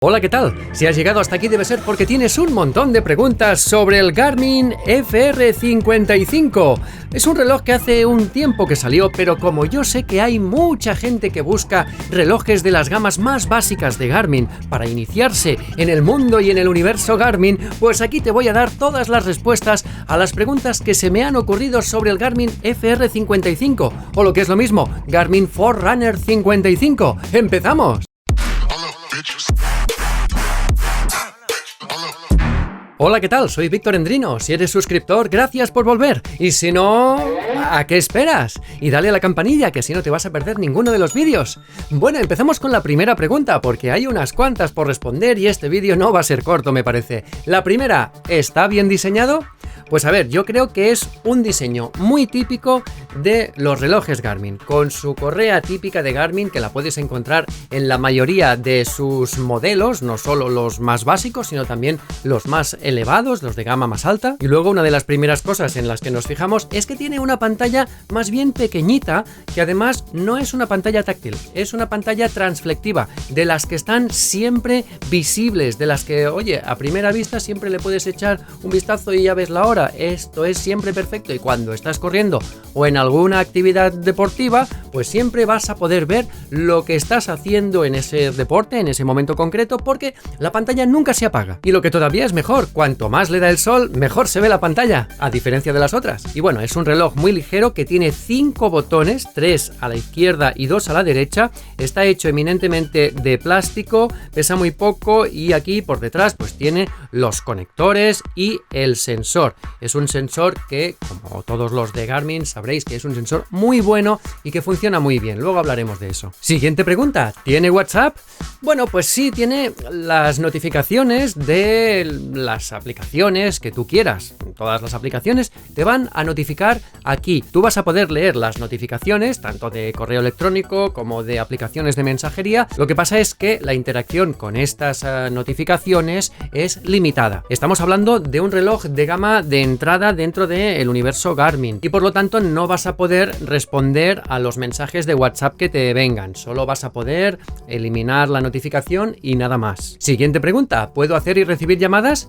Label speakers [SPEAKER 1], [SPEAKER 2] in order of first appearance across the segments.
[SPEAKER 1] Hola, ¿qué tal? Si has llegado hasta aquí debe ser porque tienes un montón de preguntas sobre el Garmin FR55. Es un reloj que hace un tiempo que salió, pero como yo sé que hay mucha gente que busca relojes de las gamas más básicas de Garmin para iniciarse en el mundo y en el universo Garmin, pues aquí te voy a dar todas las respuestas a las preguntas que se me han ocurrido sobre el Garmin FR55, o lo que es lo mismo, Garmin Forerunner 55. ¡Empezamos! Hola, ¿qué tal? Soy Víctor Endrino. Si eres suscriptor, gracias por volver. Y si no, ¿a qué esperas? Y dale a la campanilla, que así no te vas a perder ninguno de los vídeos. Bueno, empezamos con la primera pregunta, porque hay unas cuantas por responder y este vídeo no va a ser corto, me parece. La primera, ¿está bien diseñado? Pues a ver, yo creo que es un diseño muy típico de los relojes Garmin, con su correa típica de Garmin, que la puedes encontrar en la mayoría de sus modelos, no solo los más básicos, sino también los más elevados, los de gama más alta. Y luego una de las primeras cosas en las que nos fijamos es que tiene una pantalla más bien pequeñita, que además no es una pantalla táctil, es una pantalla transflectiva, de las que están siempre visibles, de las que, oye, a primera vista siempre le puedes echar un vistazo y ya ves la hora. Esto es siempre perfecto, y cuando estás corriendo o en alguna actividad deportiva, pues siempre vas a poder ver lo que estás haciendo en ese deporte, en ese momento concreto, porque la pantalla nunca se apaga. Y lo que todavía es mejor, cuanto más le da el sol, mejor se ve la pantalla, a diferencia de las otras. Y bueno, es un reloj muy ligero que tiene 5 botones, 3 a la izquierda y 2 a la derecha. Está hecho eminentemente de plástico, pesa muy poco, y aquí por detrás pues tiene los conectores y el sensor. Es un sensor que, como todos los de Garmin, sabréis que es un sensor muy bueno y que funciona muy bien. Luego hablaremos de eso. Siguiente pregunta, ¿tiene WhatsApp? Bueno, pues sí, tiene las notificaciones de las aplicaciones que tú quieras. Todas las aplicaciones te van a notificar aquí. Tú vas a poder leer las notificaciones, tanto de correo electrónico como de aplicaciones de mensajería. Lo que pasa es que la interacción con estas notificaciones es limitada. Estamos hablando de un reloj de gama de entrada dentro del universo Garmin, y por lo tanto no vas a poder responder a los mensajes de WhatsApp que te vengan. Solo vas a poder eliminar la notificación y nada más. Siguiente pregunta, ¿puedo hacer y recibir llamadas?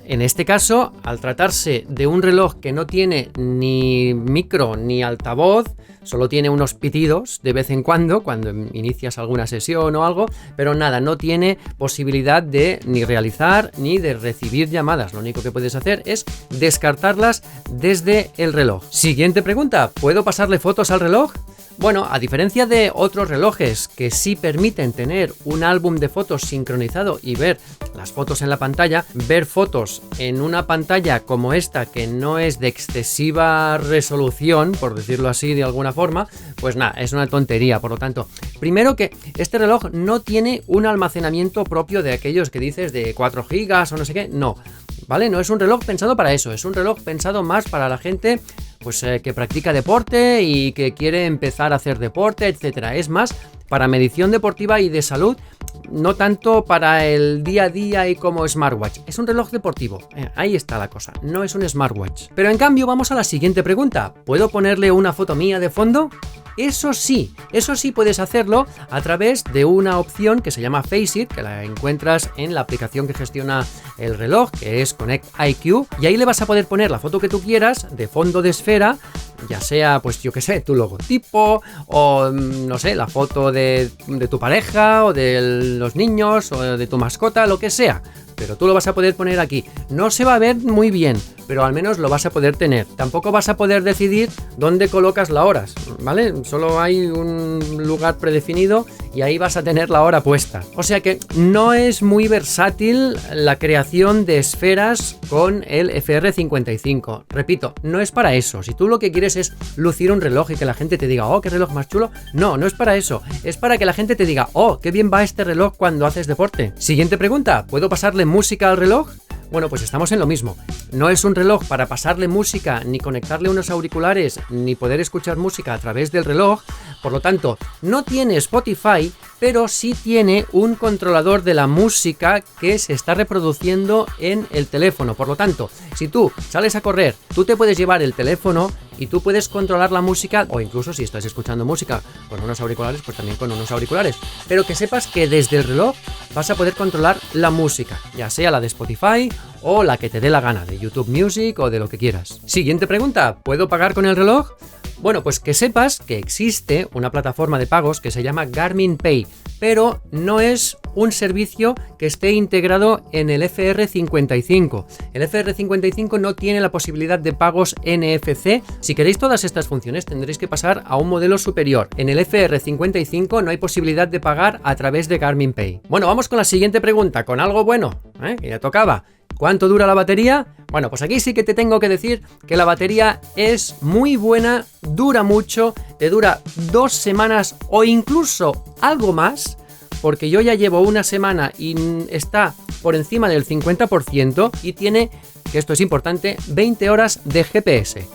[SPEAKER 1] En este caso, al tratarse de un reloj que no tiene ni micro ni altavoz, solo tiene unos pitidos de vez en cuando inicias alguna sesión o algo, pero nada, no tiene posibilidad de ni realizar ni de recibir llamadas. Lo único que puedes hacer es descartarlas desde el reloj. Siguiente pregunta, ¿puedo pasarle fotos al reloj? Bueno, a diferencia de otros relojes que sí permiten tener un álbum de fotos sincronizado y ver las fotos en la pantalla, ver fotos en una pantalla como esta, que no es de excesiva resolución, por decirlo así de alguna forma, pues nada, es una tontería. Por lo tanto, primero que este reloj no tiene un almacenamiento propio de aquellos que dices de 4 gigas o no sé qué, no, ¿vale? No es un reloj pensado para eso, es un reloj pensado más para la gente pues que practica deporte y que quiere empezar a hacer deporte, etcétera. Es más para medición deportiva y de salud, no tanto para el día a día y como smartwatch. Es un reloj deportivo, ahí está la cosa, no es un smartwatch. Pero en cambio vamos a la siguiente pregunta, ¿puedo ponerle una foto mía de fondo? Eso sí puedes hacerlo a través de una opción que se llama Faceit, que la encuentras en la aplicación que gestiona el reloj, que es Connect IQ, y ahí le vas a poder poner la foto que tú quieras de fondo de esfera, ya sea, pues yo qué sé, tu logotipo, o no sé, la foto de tu pareja, o de los niños, o de tu mascota, lo que sea. Pero tú lo vas a poder poner aquí. No se va a ver muy bien, pero al menos lo vas a poder tener. Tampoco vas a poder decidir dónde colocas las horas, ¿vale? Solo hay un lugar predefinido y ahí vas a tener la hora puesta. O sea que no es muy versátil la creación de esferas con el FR55. Repito, no es para eso. Si tú lo que quieres es lucir un reloj y que la gente te diga, oh, qué reloj más chulo, no es para eso. Es para que la gente te diga, oh, qué bien va este reloj cuando haces deporte. Siguiente pregunta, ¿puedo pasarle música al reloj? Bueno, pues estamos en lo mismo. No es un reloj para pasarle música, ni conectarle unos auriculares, ni poder escuchar música a través del reloj. Por lo tanto, no tiene Spotify, pero sí tiene un controlador de la música que se está reproduciendo en el teléfono. Por lo tanto, si tú sales a correr, tú te puedes llevar el teléfono y tú puedes controlar la música, o incluso si estás escuchando música con unos auriculares, pues también con unos auriculares. Pero que sepas que desde el reloj vas a poder controlar la música, ya sea la de Spotify o la que te dé la gana, de YouTube Music o de lo que quieras. Siguiente pregunta, ¿puedo pagar con el reloj? Bueno, pues que sepas que existe una plataforma de pagos que se llama Garmin Pay, pero no es un servicio que esté integrado en el FR55. El FR55 no tiene la posibilidad de pagos NFC. Si queréis todas estas funciones tendréis que pasar a un modelo superior. En el FR55 no hay posibilidad de pagar a través de Garmin Pay. Bueno, vamos con la siguiente pregunta, con algo bueno, que ya tocaba. ¿Cuánto dura la batería? Bueno, pues aquí sí que te tengo que decir que la batería es muy buena, dura mucho, te dura 2 semanas o incluso algo más, porque yo ya llevo una semana y está por encima del 50% y tiene, que esto es importante, 20 horas de GPS.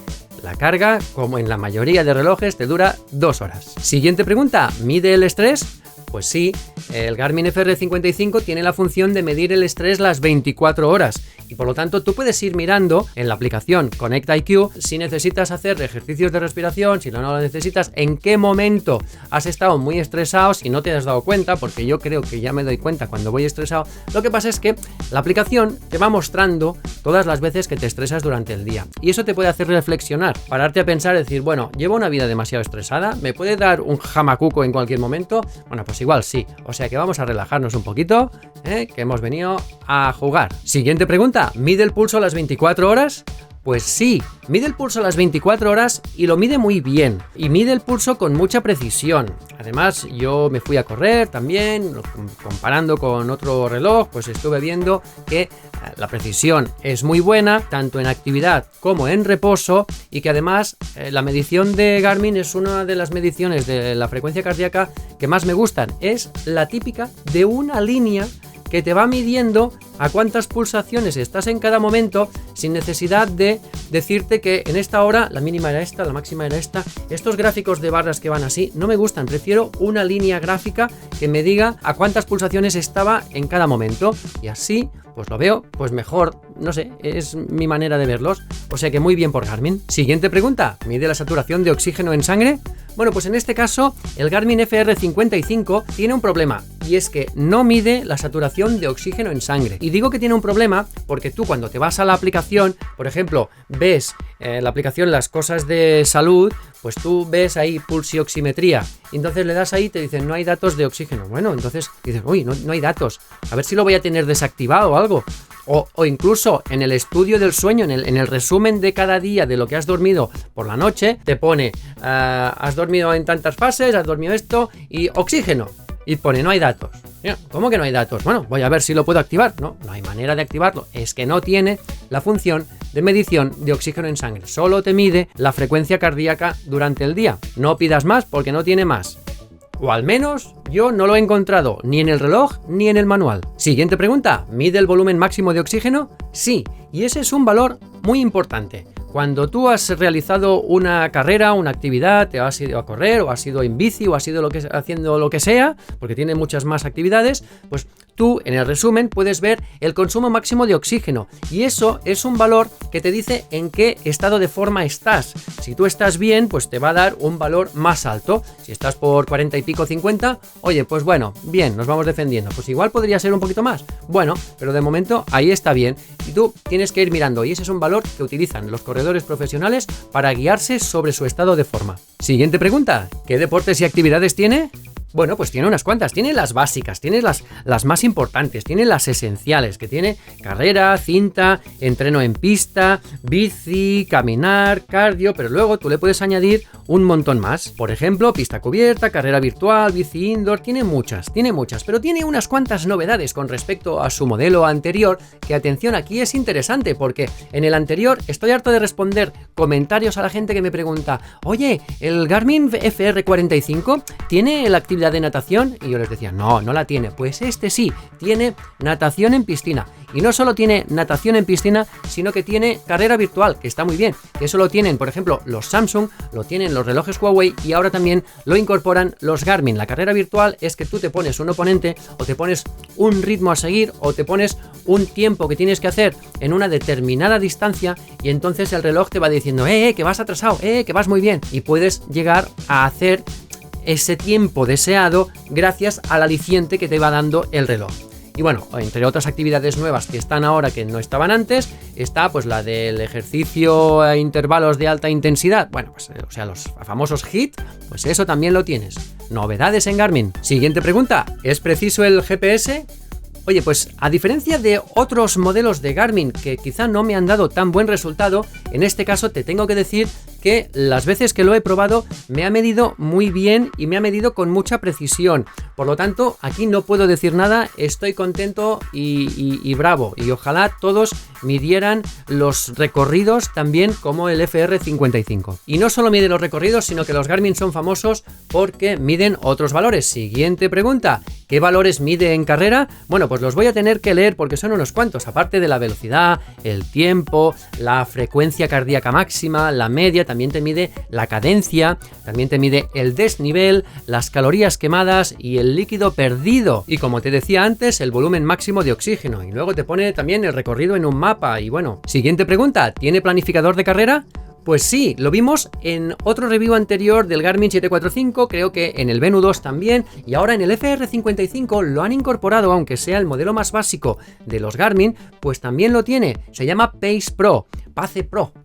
[SPEAKER 1] La carga, como en la mayoría de relojes, te dura 2 horas. Siguiente pregunta, ¿mide el estrés? Pues sí, el Garmin FR55 tiene la función de medir el estrés las 24 horas y por lo tanto tú puedes ir mirando en la aplicación Connect IQ si necesitas hacer ejercicios de respiración, si no lo necesitas, en qué momento has estado muy estresado, si no te has dado cuenta, porque yo creo que ya me doy cuenta cuando voy estresado. Lo que pasa es que la aplicación te va mostrando todas las veces que te estresas durante el día y eso te puede hacer reflexionar, pararte a pensar y decir, bueno, llevo una vida demasiado estresada, ¿me puede dar un jamacuco en cualquier momento? Bueno, pues igual sí, o sea que vamos a relajarnos un poquito, que hemos venido a jugar. Siguiente pregunta, ¿mide el pulso a las 24 horas? Pues sí, mide el pulso a las 24 horas y lo mide muy bien, y mide el pulso con mucha precisión. Además, yo me fui a correr también, comparando con otro reloj, pues estuve viendo que la precisión es muy buena, tanto en actividad como en reposo, y que además la medición de Garmin es una de las mediciones de la frecuencia cardíaca que más me gustan. Es la típica de una línea que te va midiendo a cuántas pulsaciones estás en cada momento sin necesidad de decirte que en esta hora la mínima era esta, la máxima era esta. Estos gráficos de barras que van así no me gustan, prefiero una línea gráfica que me diga a cuántas pulsaciones estaba en cada momento y así pues lo veo pues mejor, no sé, es mi manera de verlos, o sea que muy bien por Garmin. Siguiente pregunta, ¿mide la saturación de oxígeno en sangre? Bueno, pues en este caso el Garmin FR55 tiene un problema y es que no mide la saturación de oxígeno en sangre. Y digo que tiene un problema porque tú cuando te vas a la aplicación, por ejemplo, ves la aplicación Las Cosas de Salud, pues tú ves ahí pulsioximetría y entonces le das ahí y te dicen no hay datos de oxígeno. Bueno, entonces dices, uy, no hay datos, a ver si lo voy a tener desactivado o algo. O incluso en el estudio del sueño, en el resumen de cada día de lo que has dormido por la noche, te pone, has dormido en tantas fases, has dormido esto y oxígeno. Y pone, no hay datos. ¿Cómo que no hay datos? Bueno, voy a ver si lo puedo activar. No hay manera de activarlo. Es que no tiene la función de medición de oxígeno en sangre. Solo te mide la frecuencia cardíaca durante el día. No pidas más porque no tiene más. O al menos yo no lo he encontrado ni en el reloj ni en el manual. Siguiente pregunta, ¿mide el volumen máximo de oxígeno? Sí, y ese es un valor muy importante. Cuando tú has realizado una carrera, una actividad, te has ido a correr o has ido en bici o has ido haciendo lo que sea, porque tiene muchas más actividades, pues tú en el resumen puedes ver el consumo máximo de oxígeno y eso es un valor que te dice en qué estado de forma estás. Si tú estás bien, pues te va a dar un valor más alto. Si estás por 40 y pico, 50, oye, pues bueno, bien, nos vamos defendiendo. Pues igual podría ser un poquito más. Bueno, pero de momento ahí está bien y tú tienes que ir mirando y ese es un valor que utilizan los corredores profesionales para guiarse sobre su estado de forma. Siguiente pregunta, ¿qué deportes y actividades tiene? Bueno, pues tiene unas cuantas, tiene las básicas, tiene las más importantes, tiene las esenciales, que tiene carrera, cinta, entreno en pista, bici, caminar, cardio, pero luego tú le puedes añadir un montón más. Por ejemplo, pista cubierta, carrera virtual, bici indoor, tiene muchas, pero tiene unas cuantas novedades con respecto a su modelo anterior, que atención, aquí es interesante, porque en el anterior estoy harto de responder comentarios a la gente que me pregunta, oye, ¿el Garmin FR45 tiene la actividad actividad de natación? Y yo les decía, no, no la tiene. Pues este sí, tiene natación en piscina. Y no solo tiene natación en piscina, sino que tiene carrera virtual, que está muy bien. Que eso lo tienen, por ejemplo, los Samsung, lo tienen los relojes Huawei y ahora también lo incorporan los Garmin. La carrera virtual es que tú te pones un oponente o te pones un ritmo a seguir o te pones un tiempo que tienes que hacer en una determinada distancia y entonces el reloj te va diciendo, que vas atrasado, que vas muy bien. Y puedes llegar a hacer ese tiempo deseado gracias al aliciente que te va dando el reloj. Y bueno, entre otras actividades nuevas que están ahora que no estaban antes, está pues la del ejercicio a intervalos de alta intensidad. Bueno, pues o sea, los famosos HIIT, pues eso también lo tienes. Novedades en Garmin. Siguiente pregunta, ¿es preciso el GPS? Oye, pues a diferencia de otros modelos de Garmin que quizá no me han dado tan buen resultado, en este caso te tengo que decir que las veces que lo he probado me ha medido muy bien y me ha medido con mucha precisión. Por lo tanto, aquí no puedo decir nada, estoy contento y bravo. Y ojalá todos midieran los recorridos también como el FR55. Y no solo mide los recorridos, sino que los Garmin son famosos porque miden otros valores. Siguiente pregunta, ¿qué valores mide en carrera? Bueno, pues los voy a tener que leer porque son unos cuantos, aparte de la velocidad, el tiempo, la frecuencia cardíaca máxima, la media, también te mide la cadencia, también te mide el desnivel, las calorías quemadas y el líquido perdido. Y como te decía antes, el volumen máximo de oxígeno. Y luego te pone también el recorrido en un mapa. Y bueno, siguiente pregunta, ¿tiene planificador de carrera? Pues sí, lo vimos en otro review anterior del Garmin 745, creo que en el Venu 2 también, y ahora en el FR55 lo han incorporado, aunque sea el modelo más básico de los Garmin, pues también lo tiene, se llama Pace Pro,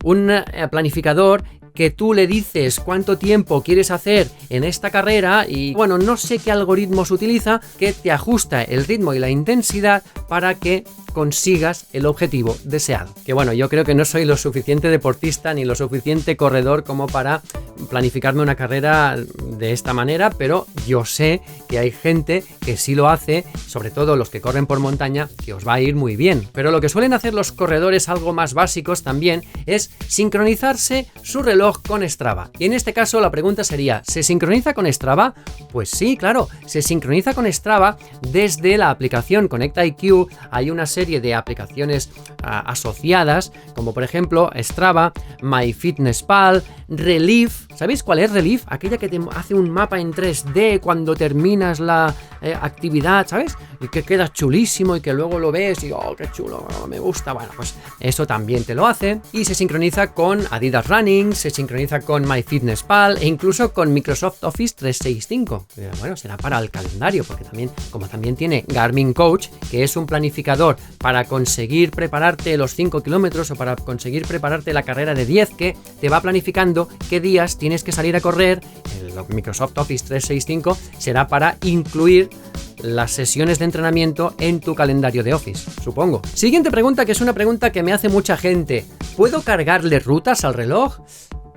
[SPEAKER 1] un planificador que tú le dices cuánto tiempo quieres hacer en esta carrera y bueno, no sé qué algoritmos utiliza que te ajusta el ritmo y la intensidad para que consigas el objetivo deseado. Que bueno, yo creo que no soy lo suficiente deportista ni lo suficiente corredor como para planificarme una carrera de esta manera, pero yo sé que hay gente que sí lo hace, sobre todo los que corren por montaña, que os va a ir muy bien. Pero lo que suelen hacer los corredores algo más básicos también es sincronizarse su reloj con Strava. Y en este caso la pregunta sería, ¿se sincroniza con Strava? Pues sí, claro, se sincroniza con Strava desde la aplicación Connect IQ. Hay una serie de aplicaciones asociadas, como por ejemplo Strava, MyFitnessPal, Relief. ¿Sabéis cuál es Relief? Aquella que te hace un mapa en 3D cuando terminas la actividad, ¿sabes? Y que queda chulísimo y que luego lo ves y ¡oh, qué chulo! Me gusta. Bueno, pues eso también te lo hace. Y se sincroniza con Adidas Running, se sincroniza con MyFitnessPal e incluso con Microsoft Office 365. Bueno, será para el calendario, porque también, como también tiene Garmin Coach, que es un planificador para conseguir prepararte los 5 kilómetros o para conseguir prepararte la carrera de 10, que te va planificando qué días tienes que salir a correr. El Microsoft Office 365 será para incluir las sesiones de entrenamiento en tu calendario de Office, supongo. Siguiente pregunta, que es una pregunta que me hace mucha gente. ¿Puedo cargarle rutas al reloj?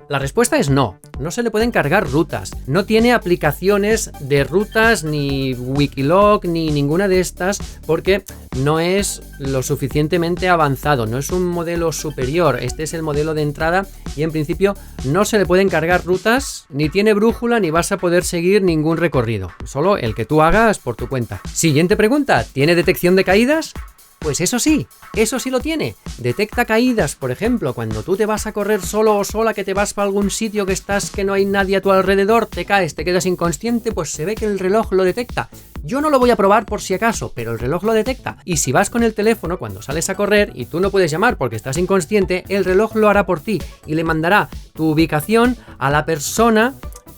[SPEAKER 1] La respuesta es no, no se le pueden cargar rutas, no tiene aplicaciones de rutas ni Wikiloc ni ninguna de estas porque no es lo suficientemente avanzado, no es un modelo superior, este es el modelo de entrada y en principio no se le pueden cargar rutas, ni tiene brújula ni vas a poder seguir ningún recorrido, solo el que tú hagas por tu cuenta. Siguiente pregunta, ¿tiene detección de caídas? Pues eso sí lo tiene. Detecta caídas, por ejemplo, cuando tú te vas a correr solo o sola, que te vas para algún sitio que no hay nadie a tu alrededor, te caes, te quedas inconsciente, pues se ve que el reloj lo detecta. Yo no lo voy a probar por si acaso, pero el reloj lo detecta. Y si vas con el teléfono cuando sales a correr y tú no puedes llamar porque estás inconsciente, el reloj lo hará por ti y le mandará tu ubicación a la persona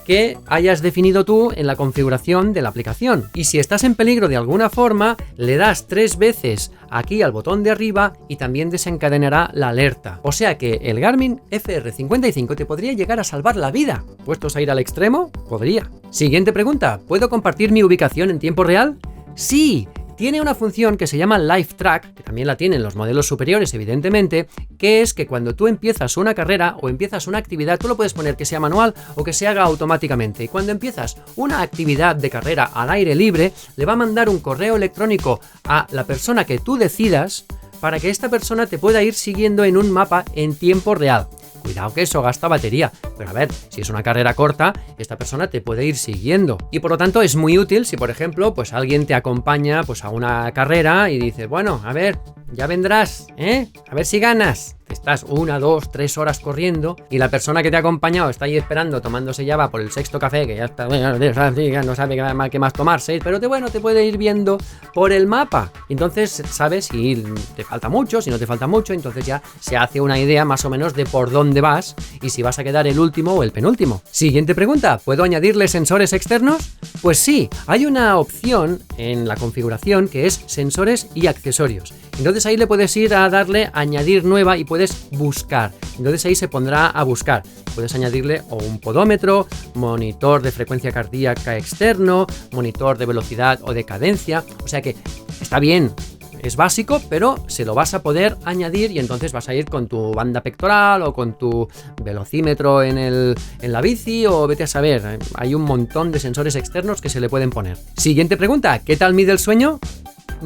[SPEAKER 1] que hayas definido tú en la configuración de la aplicación. Y si estás en peligro de alguna forma, le das 3 veces aquí al botón de arriba y también desencadenará la alerta. O sea que el Garmin FR55 te podría llegar a salvar la vida. ¿Puestos a ir al extremo? Podría. Siguiente pregunta, ¿puedo compartir mi ubicación en tiempo real? Sí. Tiene una función que se llama Live Track, que también la tienen los modelos superiores evidentemente, que es que cuando tú empiezas una carrera o empiezas una actividad, tú lo puedes poner que sea manual o que se haga automáticamente. Y cuando empiezas una actividad de carrera al aire libre, le va a mandar un correo electrónico a la persona que tú decidas para que esta persona te pueda ir siguiendo en un mapa en tiempo real. cuidado que eso gasta batería. Pero a ver, si es una carrera corta, esta persona te puede ir siguiendo. Y por lo tanto es muy útil si, por ejemplo, pues alguien te acompaña pues a una carrera y dice, bueno, a ver, ya vendrás, a ver si ganas. Estás 1, 2, 3 horas corriendo y la persona que te ha acompañado está ahí esperando, tomándose ya va por el 6º café, que ya está, bueno, no sabe qué más tomarse, pero te puede ir viendo por el mapa. Entonces sabes si te falta mucho, si no te falta mucho, entonces ya se hace una idea más o menos de por dónde vas y si vas a quedar el último o el penúltimo. Siguiente pregunta, ¿puedo añadirle sensores externos? Pues sí, hay una opción en la configuración que es sensores y accesorios. Entonces ahí le puedes ir a darle añadir nueva y puedes buscar. Entonces ahí se pondrá a buscar. Puedes añadirle o un podómetro, monitor de frecuencia cardíaca externo, monitor de velocidad o de cadencia. O sea que está bien. Es básico, pero se lo vas a poder añadir y entonces vas a ir con tu banda pectoral o con tu velocímetro en la bici o vete a saber. Hay un montón de sensores externos que se le pueden poner. Siguiente pregunta, ¿qué tal mide el sueño?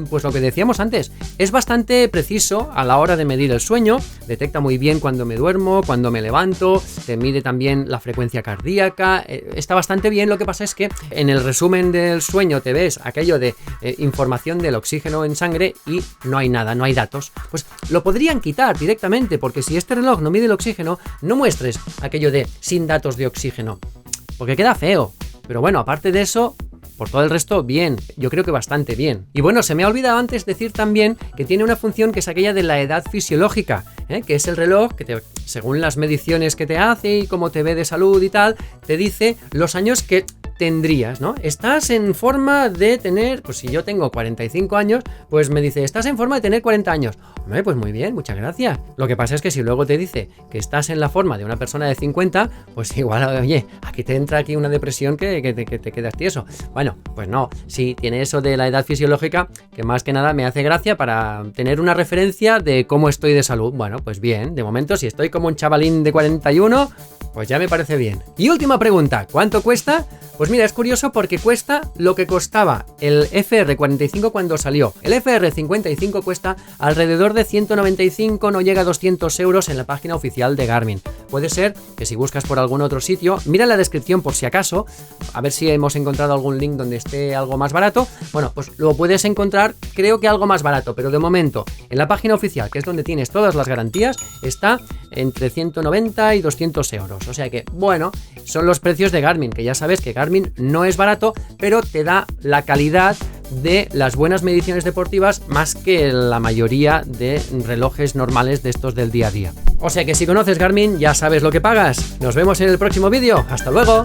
[SPEAKER 1] Pues lo que decíamos antes, es bastante preciso a la hora de medir el sueño, detecta muy bien cuando me duermo, cuando me levanto, te mide también la frecuencia cardíaca, está bastante bien. Lo que pasa es que en el resumen del sueño te ves aquello de información del oxígeno en sangre y no hay nada, no hay datos. Pues lo podrían quitar directamente, porque si este reloj no mide el oxígeno, no muestres aquello de sin datos de oxígeno, porque queda feo. Pero bueno, aparte de eso, por todo el resto, bien, yo creo que bastante bien. Y bueno, se me ha olvidado antes decir también que tiene una función que es aquella de la edad fisiológica, que es el reloj que según las mediciones que te hace y cómo te ve de salud y tal, te dice los años que tendrías, ¿no? Estás en forma de tener, pues si yo tengo 45 años, pues me dice, estás en forma de tener 40 años. Hombre, pues muy bien, muchas gracias. Lo que pasa es que si luego te dice que estás en la forma de una persona de 50, pues igual, oye, aquí te entra una depresión que te quedas tieso. Bueno, pues no, sí, tiene eso de la edad fisiológica, que más que nada me hace gracia para tener una referencia de cómo estoy de salud. Bueno, pues bien, de momento si estoy como un chavalín de 41, pues ya me parece bien. Y última pregunta, ¿cuánto cuesta? Pues mira, es curioso porque cuesta lo que costaba el FR45 cuando salió. El FR55 cuesta alrededor de 195, no llega a 200 euros en la página oficial de Garmin. Puede ser que si buscas por algún otro sitio, mira la descripción por si acaso, a ver si hemos encontrado algún link donde esté algo más barato. Bueno, pues lo puedes encontrar, creo que algo más barato, pero de momento en la página oficial, que es donde tienes todas las garantías, está entre 190 y 200 euros. O sea que, bueno, son los precios de Garmin, que ya sabes que Garmin no es barato, pero te da la calidad de las buenas mediciones deportivas más que la mayoría de relojes normales de estos del día a día. O sea que si conoces Garmin ya sabes lo que pagas. Nos vemos en el próximo vídeo. ¡Hasta luego!